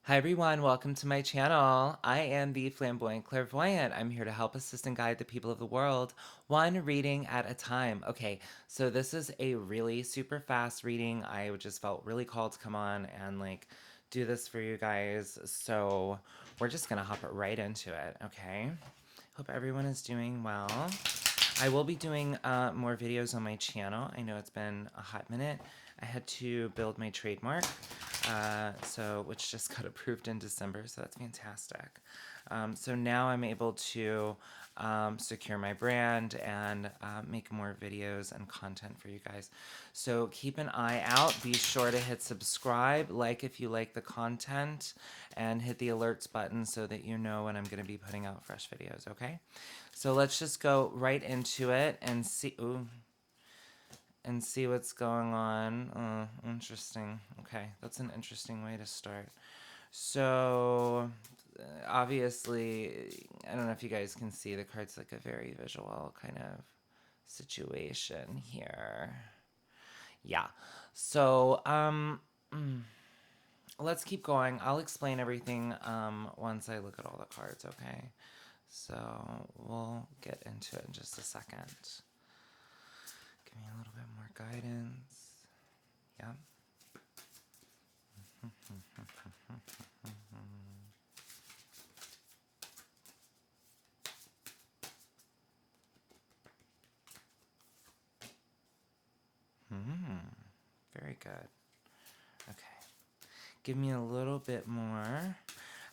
Hi everyone, welcome to my channel. I am the Flamboyant Clairvoyant. I'm here to help assist and guide the people of the world, one reading at a time. Okay, so this is a really super fast reading. I just felt really called to come on and do this for you guys. So we're just gonna hop right into it, okay? Hope everyone is doing well. I will be doing more videos on my channel. I know it's been a hot minute. I had to build my trademark, which just got approved in December, so that's fantastic. So now I'm able to secure my brand and make more videos and content for you guys. So keep an eye out. Be sure to hit subscribe, like if you like the content, and hit the alerts button so that you know when I'm going to be putting out fresh videos, okay? So let's just go right into it and see. Ooh, and see what's going on. Interesting. Okay, that's an interesting way to start. So, obviously, I don't know if you guys can see the card's like a very visual kind of situation here. Yeah. So, let's keep going. I'll explain everything once I look at all the cards, okay? So, we'll get into it in just a second. Give me a little bit more guidance. Yep. Very good. Okay. Give me a little bit more.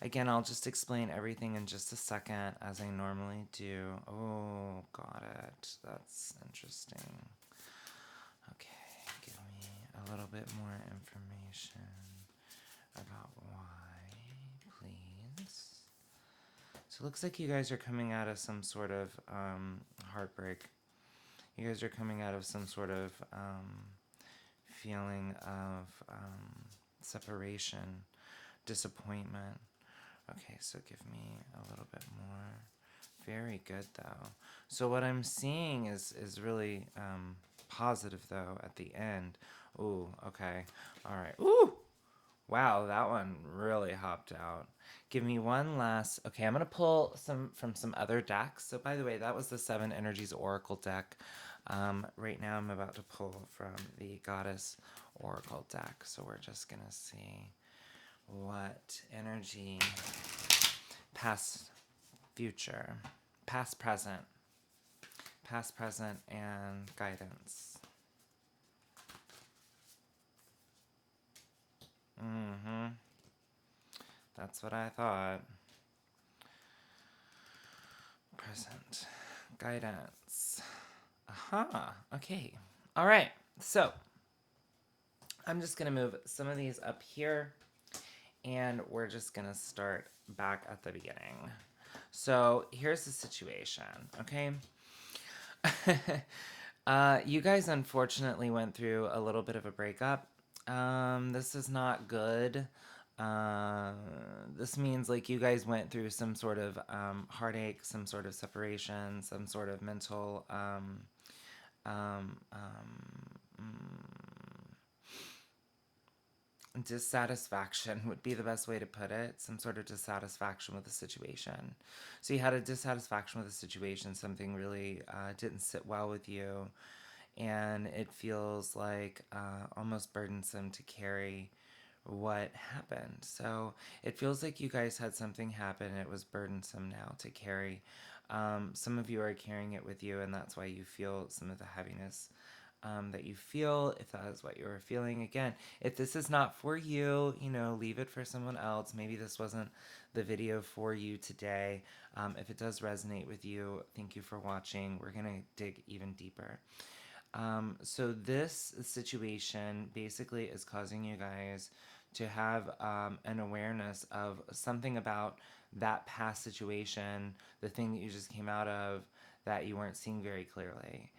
Again, I'll just explain everything in just a second as I normally do. Oh, got it. That's interesting. Okay, give me a little bit more information about why, please. So it looks like you guys are coming out of some sort of heartbreak. You guys are coming out of some sort of feeling of separation, disappointment. Okay, so give me a little bit more. Very good, though. So what I'm seeing is really positive, though, at the end. Ooh, okay. All right. Ooh! Wow, that one really hopped out. Give me one last. Okay, I'm going to pull some from some other decks. So, by the way, that was the Seven Energies Oracle deck. Right now, I'm about to pull from the Goddess Oracle deck. So, we're just going to see what energy, past, future, past, present, and guidance. That's what I thought. Present, guidance. Aha, okay. All right, so I'm just gonna move some of these up here and we're just gonna start back at the beginning. So here's the situation, okay? You guys unfortunately went through a little bit of a breakup. This is not good. Uh, this means like you guys went through some sort of heartache, some sort of separation, some sort of mental um, um, dissatisfaction would be the best way to put it. Some sort of dissatisfaction with the situation. So you had a dissatisfaction with the situation. Something really didn't sit well with you, and it feels like almost burdensome to carry what happened. So it feels like you guys had something happen. It was burdensome now to carry. Some of you are carrying it with you, and that's why you feel some of the heaviness that you feel, if that is what you're feeling. Again, if this is not for you, leave it for someone else. Maybe this wasn't the video for you today. If it does resonate with you, thank you for watching. We're going to dig even deeper. So this situation basically is causing you guys to have an awareness of something about that past situation, the thing that you just came out of that you weren't seeing very clearly.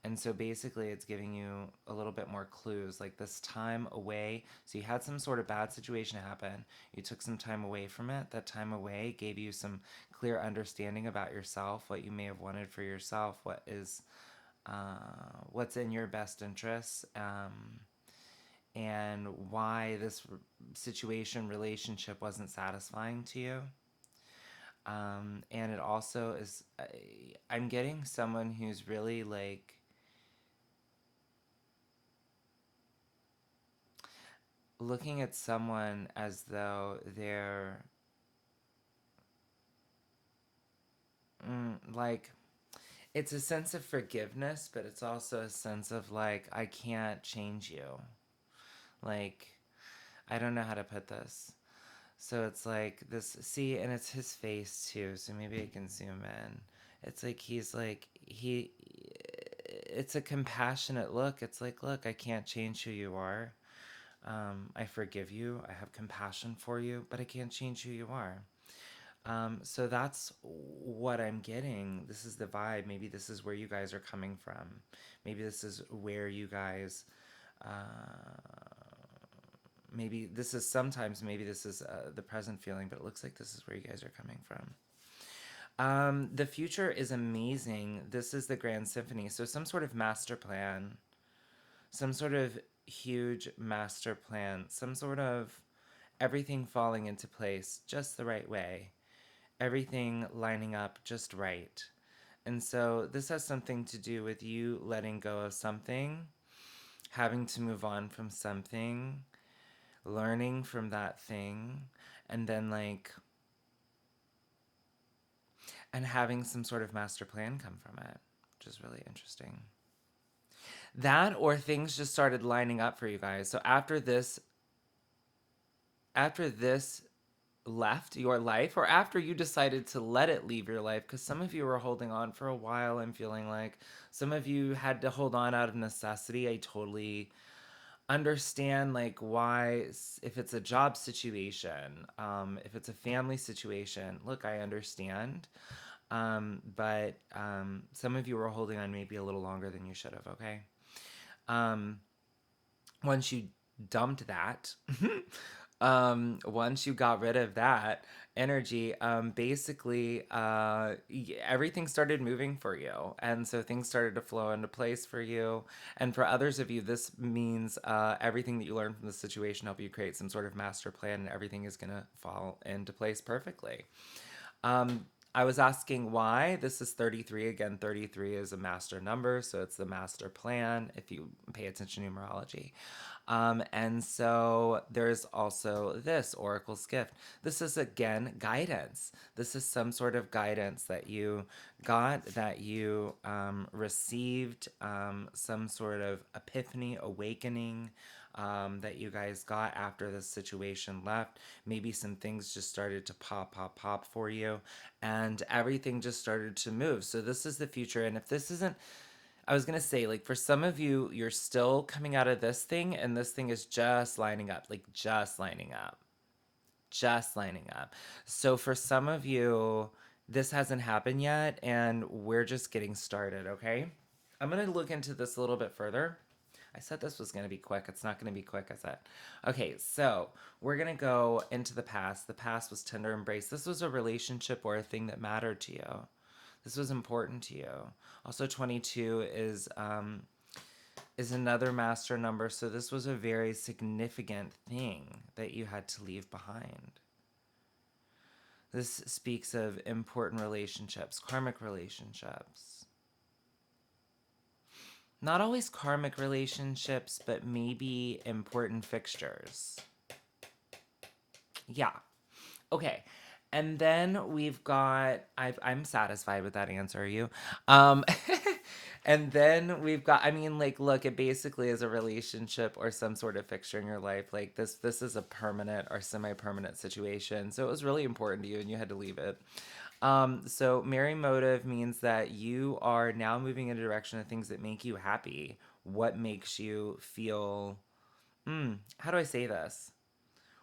And so basically it's giving you a little bit more clues, like this time away. So you had some sort of bad situation happen. You took some time away from it. That time away gave you some clear understanding about yourself, what you may have wanted for yourself, what's in your best interest. and why this situation, relationship wasn't satisfying to you. And it also is, I'm getting someone who's really like looking at someone as though they're like, it's a sense of forgiveness, but it's also a sense of like, I can't change you. Like, I don't know how to put this. So it's like this, see, and it's his face too. So maybe I can zoom in. It's like he's like, it's a compassionate look. It's like, look, I can't change who you are. I forgive you. I have compassion for you, but I can't change who you are. So that's what I'm getting. This is the vibe. Maybe this is where you guys are coming from. Maybe this is where you guys, maybe this is sometimes, maybe this is the present feeling, but it looks like this is where you guys are coming from. The future is amazing. This is the Grand Symphony. So some sort of master plan, some sort of huge master plan, some sort of everything falling into place just the right way, everything lining up just right. And so this has something to do with you letting go of something, having to move on from something, learning from that thing, and then like, and having some sort of master plan come from it, which is really interesting. That or things just started lining up for you guys. So after this left your life, or after you decided to let it leave your life, because some of you were holding on for a while and feeling like some of you had to hold on out of necessity. I totally understand like why, if it's a job situation, if it's a family situation, look, I understand. But some of you were holding on maybe a little longer than you should have. Okay. um Once you dumped that, once you got rid of that energy, basically, everything started moving for you. And so things started to flow into place for you. And for others of you, this means everything that you learned from the situation help you create some sort of master plan, and everything is going to fall into place perfectly. I was asking why. This is 33. Again, 33 is a master number, so it's the master plan if you pay attention to numerology. And so there's also this Oracle's gift. This is again guidance. This is some sort of guidance that you got, that you received, some sort of epiphany, awakening, that you guys got after the situation left. Maybe some things just started to pop for you, and everything just started to move. So this is the future. And if this isn't, I was going to say, like, for some of you, you're still coming out of this thing, and this thing is just lining up, like, just lining up, just lining up. So for some of you, this hasn't happened yet, and we're just getting started, okay? I'm going to look into this a little bit further. I said this was going to be quick. It's not going to be quick, I said. Okay, so we're going to go into the past. The past was tender embrace. This was a relationship or a thing that mattered to you. This was important to you. Also, 22 is another master number, so this was a very significant thing that you had to leave behind. This speaks of important relationships, karmic relationships. Not always karmic relationships, but maybe important fixtures. Yeah. Okay. And then we've got, I'm satisfied with that answer. Are you? Um, and then we've got, I mean, like, look, it basically is a relationship or some sort of fixture in your life. Like this is a permanent or semi-permanent situation. So it was really important to you, and you had to leave it. So Merry Motive means that you are now moving in a direction of things that make you happy. What makes you feel, how do I say this?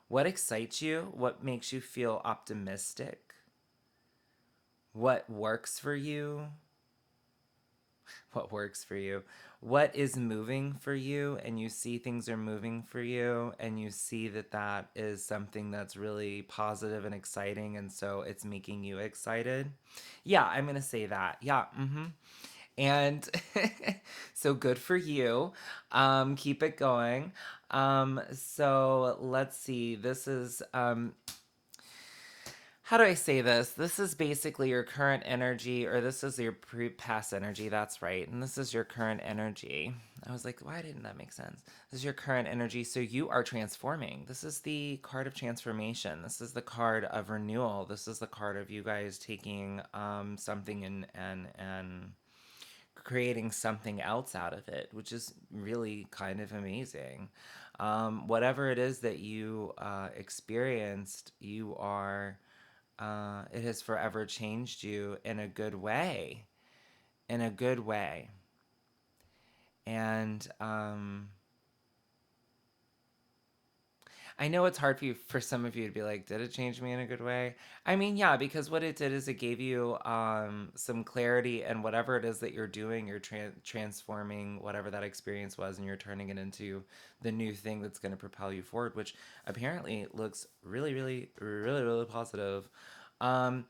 What excites you? What makes you feel optimistic? What works for you? What works for you? What is moving for you? And you see things are moving for you, and you see that that is something that's really positive and exciting, and so it's making you excited. Yeah, I'm going to say that. Yeah, and so good for you. Keep it going. So let's see. This is how do I say this? This is basically your current energy, or this is your past energy. That's right. And this is your current energy. I was like, why didn't that make sense? This is your current energy. So you are transforming. This is the card of transformation. This is the card of renewal. This is the card of you guys taking something and creating something else out of it, which is really kind of amazing. Whatever it is that you experienced, you are it has forever changed you in a good way, in a good way. And I know it's hard for some of you to be like, did it change me in a good way? I mean, yeah, because what it did is it gave you some clarity, and whatever it is that you're doing, you're transforming whatever that experience was, and you're turning it into the new thing that's going to propel you forward, which apparently looks really, really, really, really positive. Um,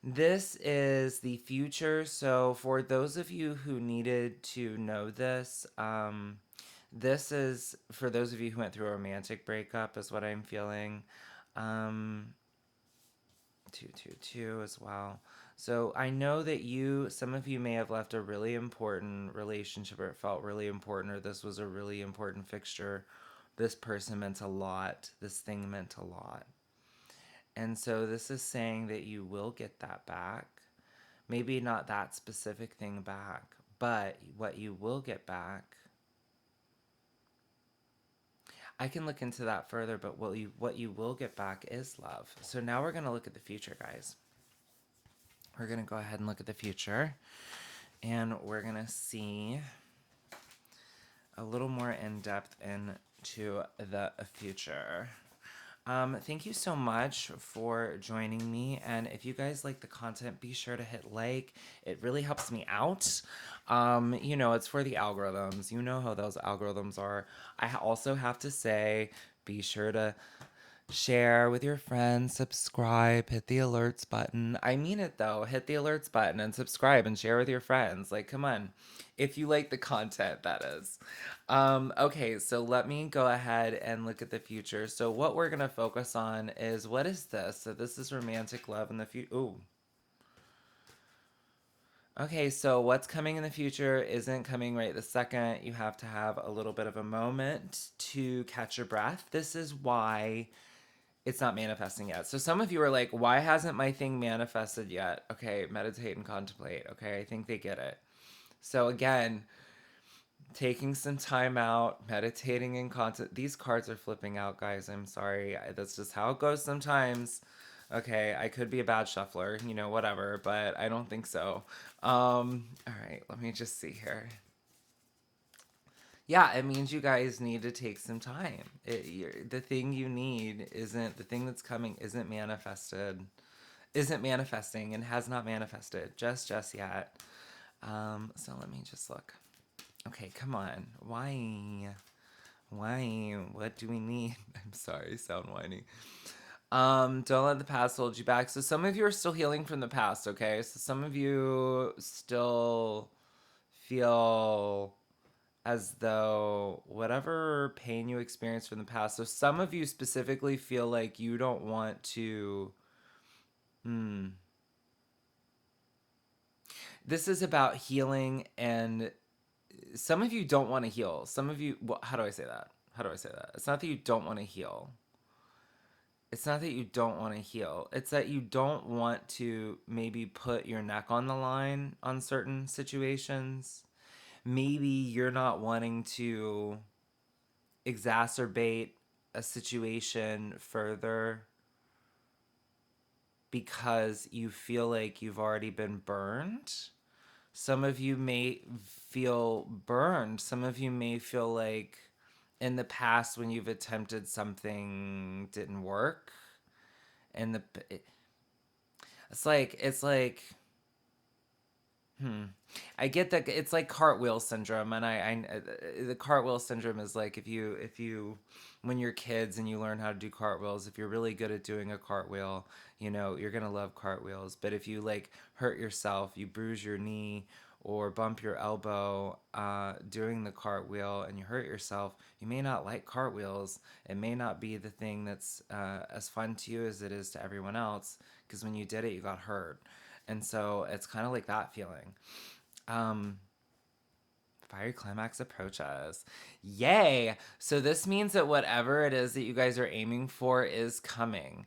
this is the future. So, for those of you who needed to know this, this is for those of you who went through a romantic breakup, is what I'm feeling. Um, 222 as well. So, I know that some of you may have left a really important relationship, or it felt really important, or this was a really important fixture. This person meant a lot. This thing meant a lot. And so this is saying that you will get that back. Maybe not that specific thing back, but what you will get back. I can look into that further, but what you will get back is love. So now we're going to look at the future, guys. We're going to go ahead and look at the future, and we're going to see a little more in depth into the future. Thank you so much for joining me. And if you guys like the content, be sure to hit like. It really helps me out. It's for the algorithms. You know how those algorithms are. I also have to say, be sure to share with your friends, subscribe, hit the alerts button. I mean it though. Hit the alerts button and subscribe and share with your friends. Like, come on. If you like the content, that is. Okay, so let me go ahead and look at the future. So, what we're going to focus on is what is this? So, this is romantic love in the future. Ooh. Okay, so what's coming in the future isn't coming right this second. You have to have a little bit of a moment to catch your breath. This is why it's not manifesting yet. So some of you are like, why hasn't my thing manifested yet? Okay, meditate and contemplate. Okay, I think they get it. So again, taking some time out, meditating and content. These cards are flipping out, guys. I'm sorry. That's just how it goes sometimes. Okay, I could be a bad shuffler, whatever, but I don't think so. All right, let me just see here. Yeah, it means you guys need to take some time. The thing you need isn't the thing that's coming isn't manifested, isn't manifesting, and has not manifested just yet. So let me just look. Okay, come on. Why? Why? What do we need? I'm sorry, I sound whiny. Don't let the past hold you back. So some of you are still healing from the past, okay? So some of you still feel as though whatever pain you experienced from the past, so some of you specifically feel like you don't want to. This is about healing, and some of you don't want to heal. Some of you, well, how do I say that? How do I say that? It's not that you don't want to heal. It's not that you don't want to heal. It's that you don't want to maybe put your neck on the line on certain situations. Maybe you're not wanting to exacerbate a situation further because you feel like you've already been burned. Some of you may feel burned. Some of you may feel like in the past when you've attempted something didn't work. And it's like I get that it's like cartwheel syndrome, and the cartwheel syndrome is like if you when you're kids and you learn how to do cartwheels, if you're really good at doing a cartwheel, you're gonna love cartwheels. But if you like hurt yourself, you bruise your knee, or bump your elbow doing the cartwheel and you hurt yourself, you may not like cartwheels. It may not be the thing that's as fun to you as it is to everyone else, because when you did it, you got hurt. And so it's kind of like that feeling. Um, Fiery climax approaches. Yay! So this means that whatever it is that you guys are aiming for is coming.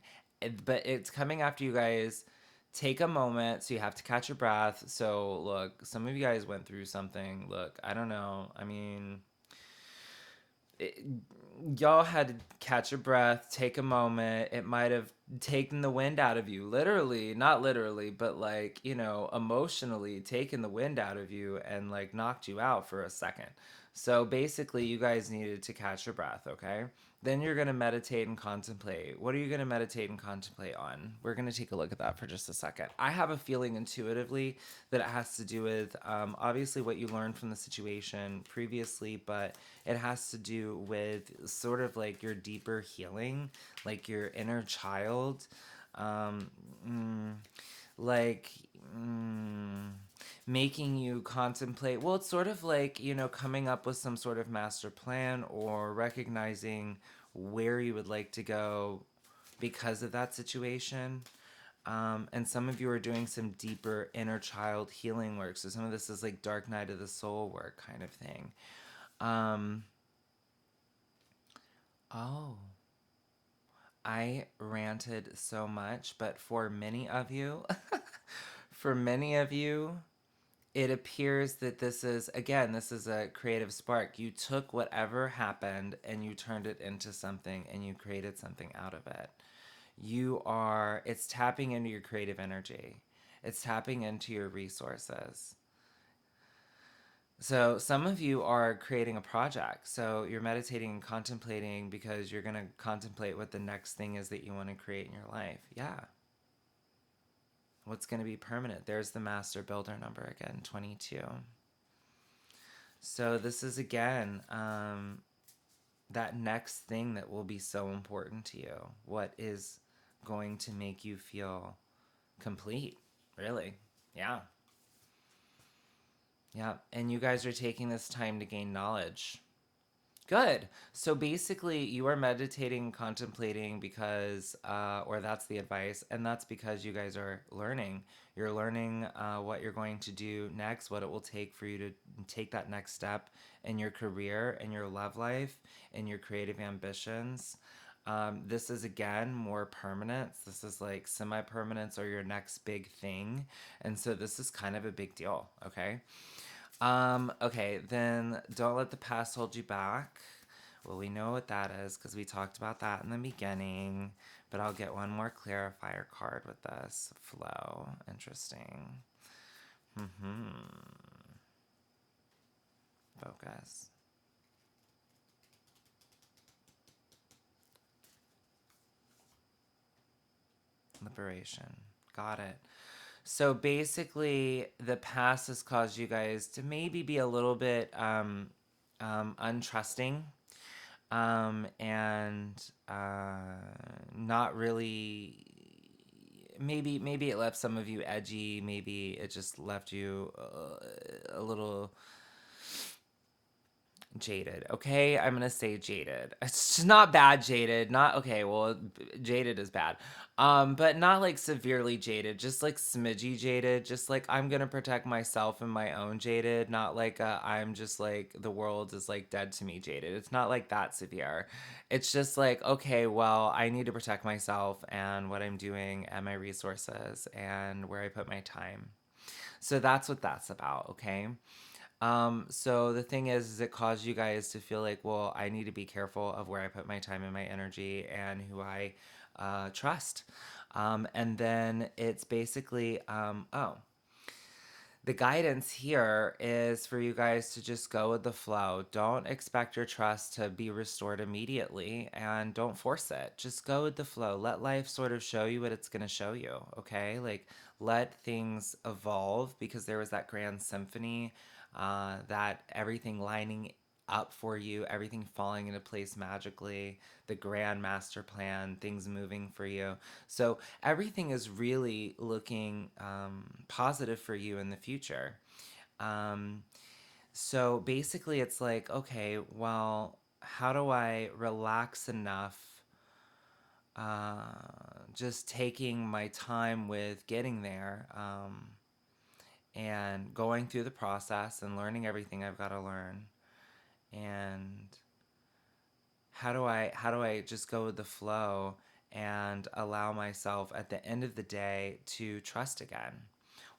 But it's coming after you guys take a moment. So you have to catch your breath. So look, some of you guys went through something. Look, I don't know. I mean, it, y'all had to catch your breath, take a moment. It might have taken the wind out of you, literally, not literally, but like, emotionally taken the wind out of you and like knocked you out for a second. So basically, you guys needed to catch your breath, okay? Then you're going to meditate and contemplate. What are you going to meditate and contemplate on? We're going to take a look at that for just a second. I have a feeling intuitively that it has to do with obviously what you learned from the situation previously, but it has to do with sort of like your deeper healing, like your inner child. Um, mm, like, mm, making you contemplate. Well, it's sort of like, coming up with some sort of master plan or recognizing where you would like to go because of that situation. And some of you are doing some deeper inner child healing work. So some of this is like dark night of the soul work kind of thing. Um, oh, I ranted so much, but for many of you, for many of you, it appears that this is a creative spark. You took whatever happened and you turned it into something and you created something out of it. It's tapping into your creative energy. It's tapping into your resources. So some of you are creating a project. So you're meditating and contemplating because you're going to contemplate what the next thing is that you want to create in your life. Yeah. What's going to be permanent? There's the master builder number again, 22. So this is again that next thing that will be so important to you. What is going to make you feel complete? Really? Yeah. Yeah. And you guys are taking this time to gain knowledge. Good. So basically, you are meditating, contemplating because, or that's the advice, and that's because you guys are learning. You're learning what you're going to do next, what it will take for you to take that next step in your career, in your love life, in your creative ambitions. This is again more permanence. This is like semi permanence or your next big thing. And so this is kind of a big deal, okay? Okay, then don't let the past hold you back. Well, we know what that is because we talked about that in the beginning, but I'll get one more clarifier card with this. Flow. Interesting. Focus. Liberation. Got it. So basically, the past has caused you guys to maybe be a little bit untrusting, and not really. Maybe it left some of you edgy. Maybe it just left you a little jaded. Okay, I'm gonna say jaded. It's just not bad jaded. Not okay. Well, jaded is bad. But not like severely jaded. Just like smidgy jaded. Just like I'm gonna protect myself and my own jaded. Not like I'm just like the world is like dead to me jaded. It's not like that severe. It's just like okay, well, I need to protect myself and what I'm doing and my resources and where I put my time. So that's what that's about. Okay. So the thing is it caused you guys to feel like, well, I need to be careful of where I put my time and my energy and who I trust. And then it's basically, the guidance here is for you guys to just go with the flow. Don't expect your trust to be restored immediately and don't force it. Just go with the flow. Let life sort of show you what it's going to show you, okay? Like, let things evolve because there was that grand symphony, that everything lining up for you, everything falling into place magically, the grand master plan, things moving for you. So everything is really looking positive for you in the future. Um, so basically, it's like, okay, well, how do I relax enough, just taking my time with getting there, and going through the process and learning everything I've got to learn, and how do I just go with the flow and allow myself at the end of the day to trust again?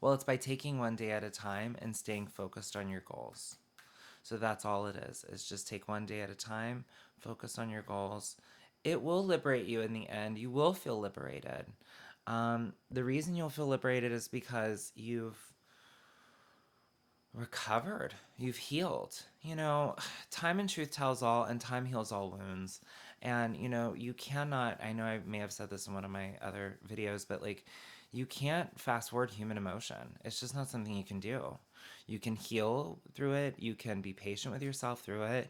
Well, it's by taking one day at a time and staying focused on your goals. So that's all it is just take one day at a time, focus on your goals. It will liberate you in the end. You will feel liberated. The reason you'll feel liberated is because you've recovered, you've healed. Time and truth tells all, and time heals all wounds. And you cannot, I know I may have said this in one of my other videos, but like, you can't fast forward human emotion. It's just not something you can do. You can heal through it, you can be patient with yourself through it,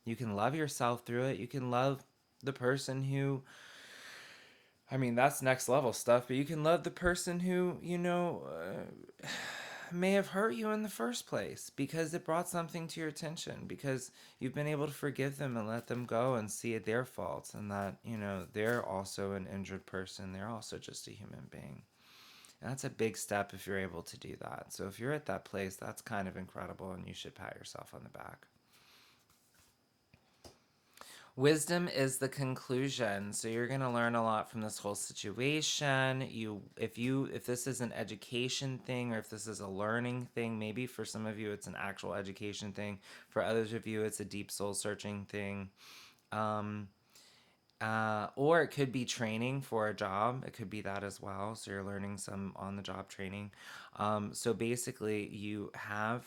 you can love yourself through it, you can love the person who, I mean, that's next level stuff, but you can love the person who, may have hurt you in the first place because it brought something to your attention, because you've been able to forgive them and let them go and see it their faults, and that, they're also an injured person. They're also just a human being. And that's a big step if you're able to do that. So if you're at that place, that's kind of incredible, and you should pat yourself on the back. Wisdom is the conclusion. So you're going to learn a lot from this whole situation. If this is an education thing, or if this is a learning thing, maybe for some of you it's an actual education thing. For others of you it's a deep soul searching thing. Or it could be training for a job. It could be that as well. So you're learning some on the job training. So basically you have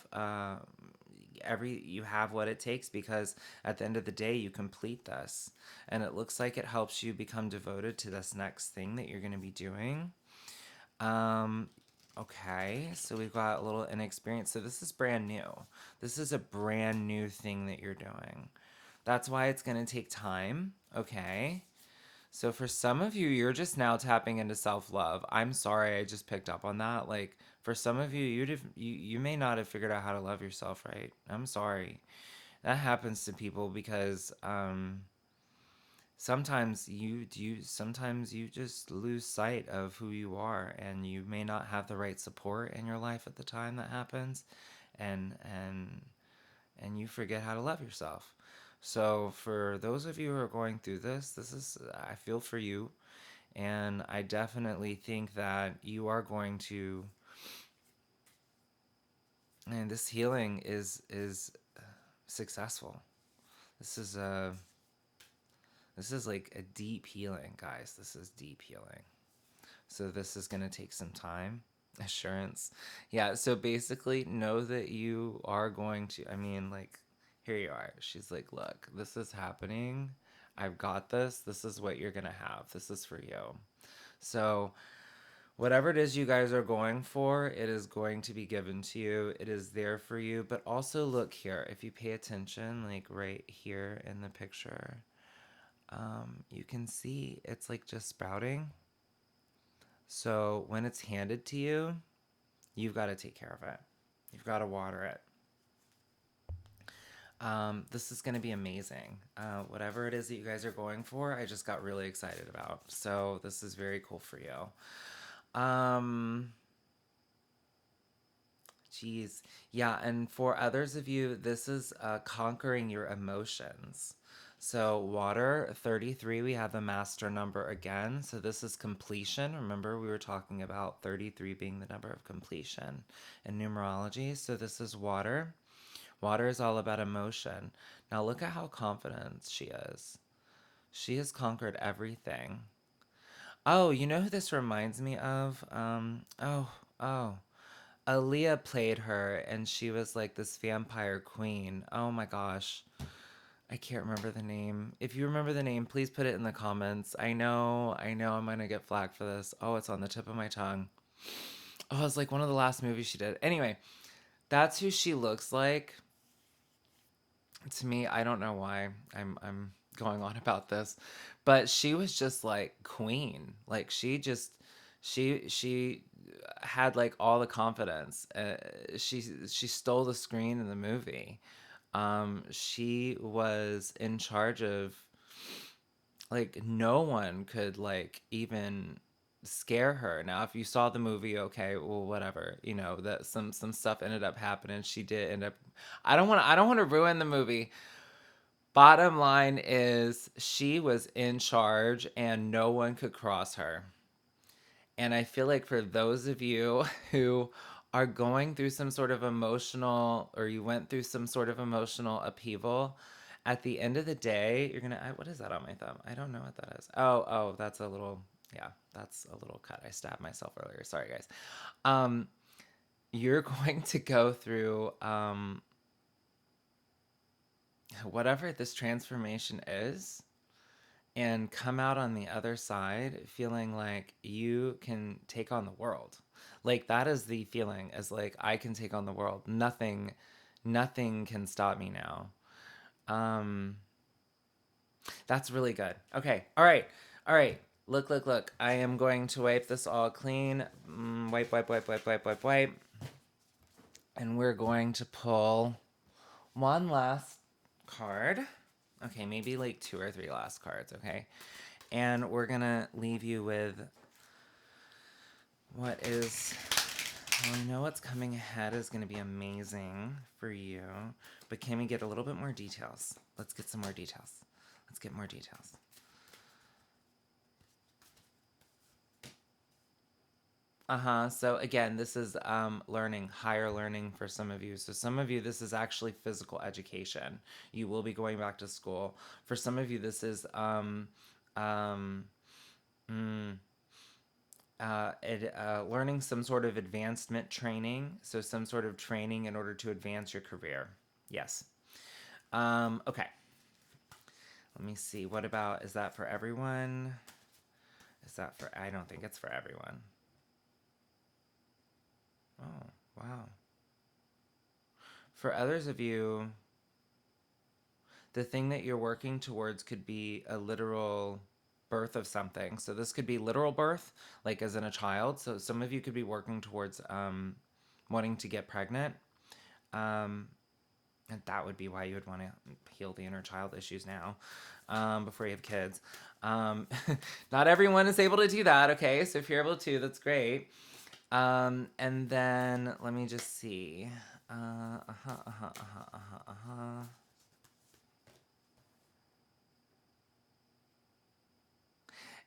you have what it takes, because at the end of the day you complete this, and it looks like it helps you become devoted to this next thing that you're going to be doing. Okay, so we've got a little inexperience. So this is brand new. This is a brand new thing that you're doing. That's why it's going to take time. Okay. So for some of you, you're just now tapping into self-love. I'm sorry, I just picked up on that. Like, for some of you, you may not have figured out how to love yourself, right? I'm sorry. That happens to people because sometimes you just lose sight of who you are, and you may not have the right support in your life at the time that happens, and and you forget how to love yourself. So for those of you who are going through I feel for you, and I definitely think that you are going to, and this healing is successful. This is a this is like a deep healing, guys. This is deep healing. So this is going to take some time. Assurance. Yeah, so basically know that you are going to, I mean, like, here you are. She's like, look, this is happening. I've got this. This is what you're going to have. This is for you. So whatever it is you guys are going for, it is going to be given to you. It is there for you. But also look here. If you pay attention, like right here in the picture, you can see it's like just sprouting. So when it's handed to you, you've got to take care of it. You've got to water it. This is going to be amazing. Whatever it is that you guys are going for, I just got really excited about. So this is very cool for you. Geez. Yeah, and for others of you, this is conquering your emotions. So water, 33, we have the master number again. So this is completion. Remember, we were talking about 33 being the number of completion in numerology. So this is water. Water is all about emotion. Now look at how confident she is. She has conquered everything. Oh, you know who this reminds me of? Oh. Aaliyah played her, and she was like this vampire queen. Oh my gosh. I can't remember the name. If you remember the name, please put it in the comments. I know I'm gonna get flack for this. Oh, it's on the tip of my tongue. Oh, it's like one of the last movies she did. Anyway, that's who she looks like. To me, I don't know why I'm going on about this, but she was just like queen. Like she had like all the confidence. She stole the screen in the movie. She was in charge of, like, no one could like even scare her. Now, if you saw the movie, okay, well, whatever, you know, that some stuff ended up happening. She did end up. I don't want to ruin the movie. Bottom line is, she was in charge, and no one could cross her. And I feel like for those of you who are going through some sort of emotional, or you went through some sort of emotional upheaval, at the end of the day, you're gonna. What is that on my thumb? I don't know what that is. Oh, that's a little. Yeah, that's a little cut. I stabbed myself earlier. Sorry, guys. Um, you're going to go through whatever this transformation is, and come out on the other side feeling like you can take on the world. Like, that is the feeling, as like, I can take on the world. Nothing can stop me now. Um that's really good. Okay. All right. All right. Look. I am going to wipe this all clean. Wipe. And we're going to pull one last card. Okay, maybe like two or three last cards, okay? And we're gonna leave you with what is. Well, I know what's coming ahead is gonna be amazing for you, but can we get a little bit more details? Let's get some more details. Let's get more details. So again, this is learning, higher learning for some of you. So some of you, this is actually physical education. You will be going back to school. For some of you, this is um, mm, learning some sort of advancement training. So some sort of training in order to advance your career. Yes. Okay. Let me see. What about, is that for everyone? Is that for, I don't think it's for everyone. Oh, wow. For others of you, the thing that you're working towards could be a literal birth of something. So this could be literal birth, like as in a child. So some of you could be working towards wanting to get pregnant. Um, and that would be why you would want to heal the inner child issues now, before you have kids. Not everyone is able to do that, okay? So if you're able to, that's great. And then let me just see.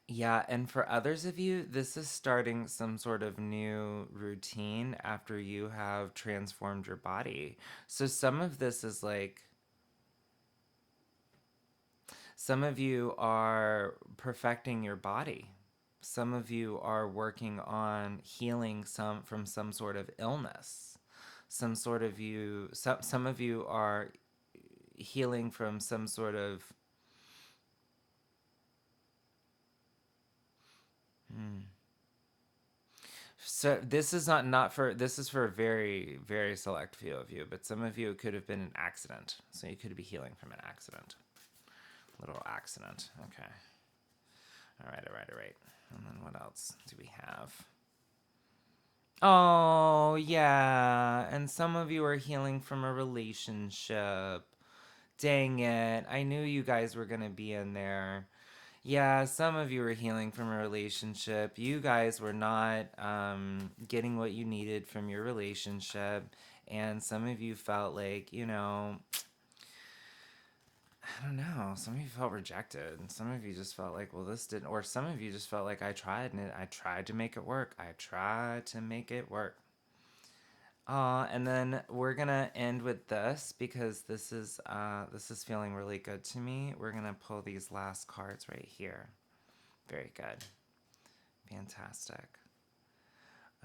Yeah, and for others of you, this is starting some sort of new routine after you have transformed your body. So some of this is like, some of you are perfecting your body. Some of you are working on healing some from some sort of illness. Some of you are healing from some sort of so this is not for, this is for a very, very select few of you, but some of you, it could have been an accident. So you could be healing from an accident. Little accident. Okay. All right. And then what else do we have? Oh, yeah. And some of you are healing from a relationship. Dang it. I knew you guys were going to be in there. Yeah, some of you were healing from a relationship. You guys were not getting what you needed from your relationship. And some of you felt like, you know, I don't know. Some of you felt rejected. And some of you just felt like, well, this didn't. Or some of you just felt like, I tried and I tried to make it work. I tried to make it work. And then we're gonna end with this, because this is feeling really good to me. We're gonna pull these last cards right here. Very good. Fantastic.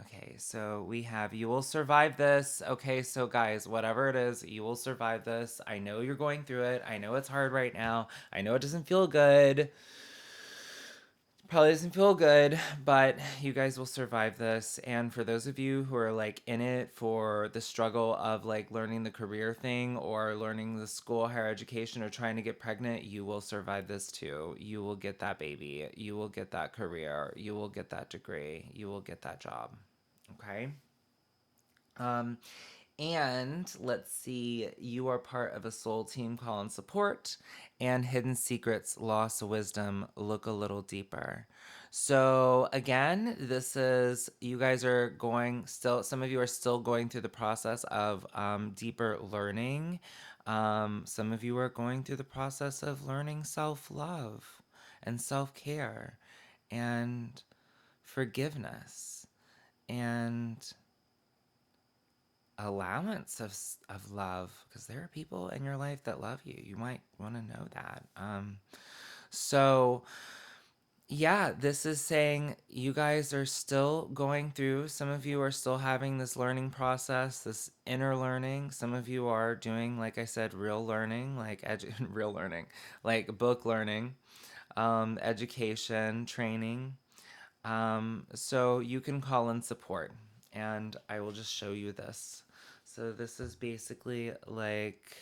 Okay, so we have, you will survive this. Okay, so guys, whatever it is, you will survive this. I know you're going through it. I know it's hard right now. I know it doesn't feel good. Probably doesn't feel good, but you guys will survive this. And for those of you who are like in it for the struggle of like learning the career thing, or learning the school, higher education, or trying to get pregnant, you will survive this too. You will get that baby. You will get that career. You will get that degree. You will get that job. Okay. Um, And let's see, you are part of a soul team call and support and hidden secrets, loss of wisdom, look a little deeper. So again, this is, you guys are going still, some of you are still going through the process of deeper learning. Some of you are going through the process of learning self-love and self-care and forgiveness and allowance of love, because there are people in your life that love you. You might want to know that. So yeah, this is saying you guys are still going through, some of you are still having this learning process, this inner learning. Some of you are doing, like I said, real learning, like real learning, like book learning, education, training. So you can call in support, and I will just show you this. So this is basically like,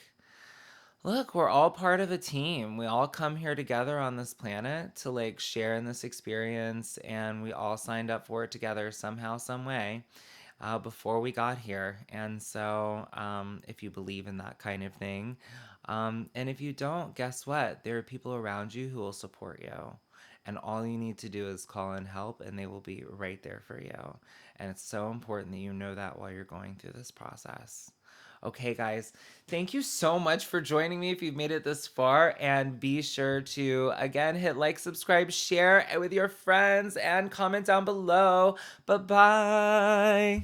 look, we're all part of a team. We all come here together on this planet to like share in this experience, and we all signed up for it together somehow, some way. Before we got here. And so, if you believe in that kind of thing, and if you don't, guess what? There are people around you who will support you. And all you need to do is call in help, and they will be right there for you. And it's so important that you know that while you're going through this process. Okay, guys, thank you so much for joining me if you've made it this far. And be sure to, again, hit like, subscribe, share with your friends, and comment down below. Bye bye.